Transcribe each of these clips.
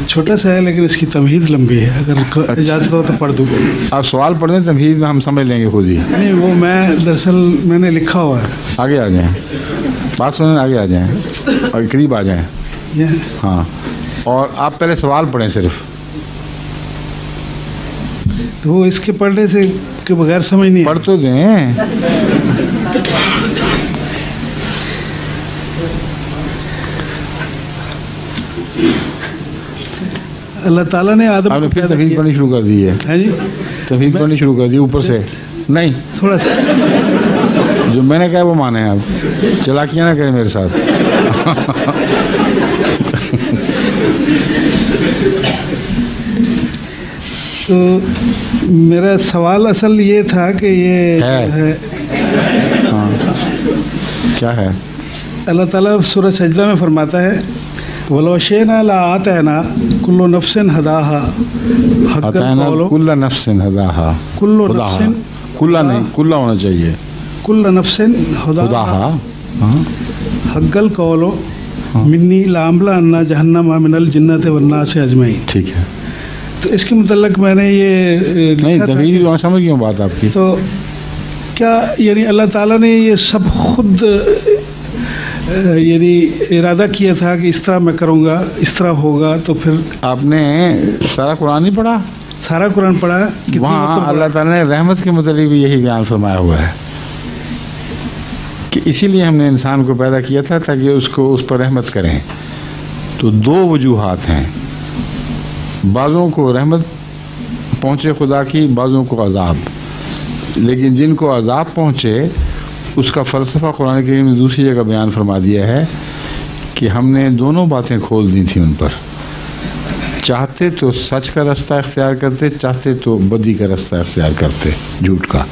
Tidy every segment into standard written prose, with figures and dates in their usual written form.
چھوٹا سا ہے لیکن اس کی تمہید لمبی ہے، اگر اجازت ہو تو پڑھ دوں. آپ سوال پڑھ دیں، تمہید میں ہم سمجھ لیں گے خود ہی. نہیں وہ دراصل میں نے لکھا ہوا ہے. آگے آ جائیں، بات سنیں، آگے آ جائیں اور قریب آ جائیں. ہاں، اور آپ پہلے سوال پڑھیں صرف. وہ اس کے پڑھنے سے کے بغیر سمجھ نہیں پڑھ تو دیں. اللہ تعالیٰ نے آدم آپ نے کو پھر پیدا تمہید کیا. پڑھنی شروع کر دی ہے. ہاں جی، تمہید پڑھنی شروع کر دی اوپر سے. نہیں، تھوڑا سا جو میں نے کہا وہ مانیں آپ. چلاکیاں نہ کریں میرے ساتھ. تو میرا سوال اصل یہ تھا کہ یہ ہے. ہاں، کیا ہے؟ اللہ تعالیٰ سورہ سجدہ میں فرماتا ہے وَلَوْ شِئْنَا لَآتَيْنَا كُلُّ نَفْسٍ هَدَاهَا حَقَّ الْقَوْلُ کل نفس ہداها. كُلُّ نَفْسٍ کلا نہیں، کلا ہونا چاہیے. كُلُّ نَفْسٍ هَدَاهَا حَقَّ الْقَوْلُ مِنِّي لَأَمْلَأَنَّ جَهَنَّمَ مِنَ الْجِنَّةِ وَالنَّاسِ أَجْمَعِينَ. ٹھیک ہے. تو اس کے متعلق میں نے یہ نہیں، تمہید میں سمجھ گیا بات آپ کی. تو کیا یعنی اللہ تعالیٰ نے یہ سب خود یعنی ارادہ کیا تھا کہ اس طرح میں کروں گا، اس طرح ہوگا؟ تو پھر آپ نے سارا قرآن نہیں پڑھا؟ سارا قرآن پڑھا. وہاں اللہ تعالیٰ نے رحمت کے متعلق بھی یہی بیان فرمایا ہوا ہے کہ اسی لیے ہم نے انسان کو پیدا کیا تھا تاکہ اس پر رحمت کریں. تو دو وجوہات ہیں، بعضوں کو رحمت پہنچے خدا کی، بعضوں کو عذاب. لیکن جن کو عذاب پہنچے اس کا فلسفہ قرآن کریم نے دوسری جگہ بیان فرما دیا ہے کہ ہم نے دونوں باتیں کھول دی تھیں ان پر. چاہتے تو سچ کا رستہ اختیار کرتے، چاہتے تو بدی کا رستہ اختیار کرتے، جھوٹ کا.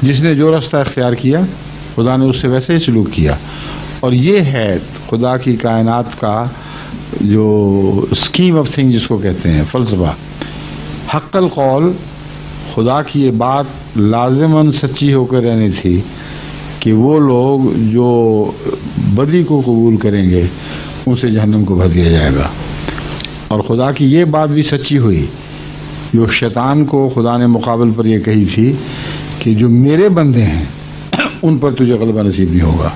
جس نے جو رستہ اختیار کیا خدا نے اس سے ویسے ہی سلوک کیا. اور یہ ہے خدا کی کائنات کا جو اسکیم آف تھنگ جس کو کہتے ہیں، فلسفہ. حق القول، خدا کی یہ بات لازماً سچی ہو کر رہنی تھی کہ وہ لوگ جو بدی کو قبول کریں گے ان سے جہنم کو بھر دیا جائے گا. اور خدا کی یہ بات بھی سچی ہوئی جو شیطان کو خدا نے مقابل پر یہ کہی تھی کہ جو میرے بندے ہیں ان پر تجھے غلبہ نصیب نہیں ہوگا.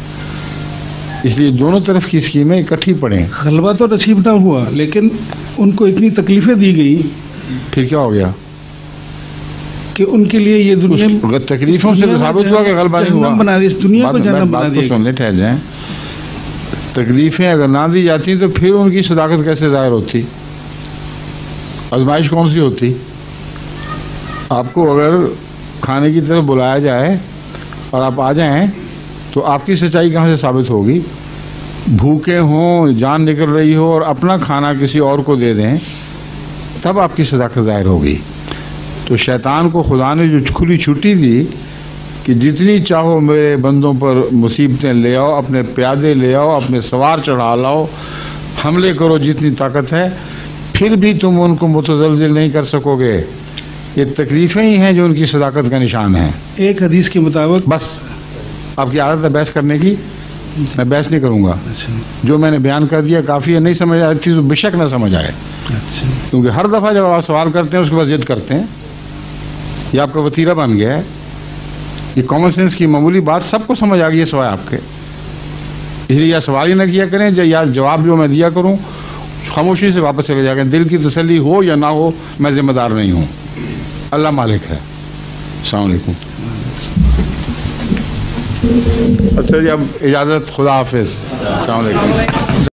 اس لیے دونوں طرف کی اسکیمیں اکٹھی پڑیں. غلبہ تو نصیب نہ ہوا لیکن ان کو اتنی تکلیفیں دی گئی. پھر کیا ہو گیا کہ ان کے لیے یہ دنیا تکلیفوں سے ثابت ہوا کہ غلبہ نہیں ہوا. بنا دی اس دنیا کو جہنم بنا دیا. سن لیں، ٹھہر جائیں. تکلیفیں اگر نہ دی جاتی تو پھر ان کی صداقت کیسے ظاہر ہوتی؟ آزمائش کون سی ہوتی؟ آپ کو اگر کھانے کی طرف بلایا جائے اور آپ آ جائیں تو آپ کی سچائی کہاں سے ثابت ہوگی؟ بھوکے ہوں، جان نکل رہی ہو اور اپنا کھانا کسی اور کو دے دیں تب آپ کی صداقت ظاہر ہوگی. تو شیطان کو خدا نے جو کھلی چھٹی دی کہ جتنی چاہو میرے بندوں پر مصیبتیں لے آؤ، اپنے پیادے لے آؤ، اپنے سوار چڑھا لاؤ، حملے کرو جتنی طاقت ہے، پھر بھی تم ان کو متزلزل نہیں کر سکو گے. یہ تکلیفیں ہی ہیں جو ان کی صداقت کا نشان ہیں. ایک حدیث کے مطابق بس آپ کی عادت ہے بحث کرنے کی، میں بحث نہیں کروں گا. جو میں نے بیان کر دیا کافی ہے. نہیں سمجھ آئی تھی تو بے شک نہ سمجھ آئے، کیونکہ ہر دفعہ جب آپ سوال کرتے ہیں اس کے بعد ضد کرتے ہیں. یہ آپ کا وتیرہ بن گیا ہے. یہ کامن سینس کی معمولی بات سب کو سمجھ آ گئی ہے سوائے آپ کے. اس لیے یا سوال ہی نہ کیا کریں یا جواب جو میں دیا کروں خاموشی سے واپس چلے جا کریں. دل کی تسلی ہو یا نہ ہو میں ذمہ دار نہیں ہوں، اللہ مالک ہے. السلام علیکم. اچھا جی، اب اجازت، خدا حافظ. السلام علیکم.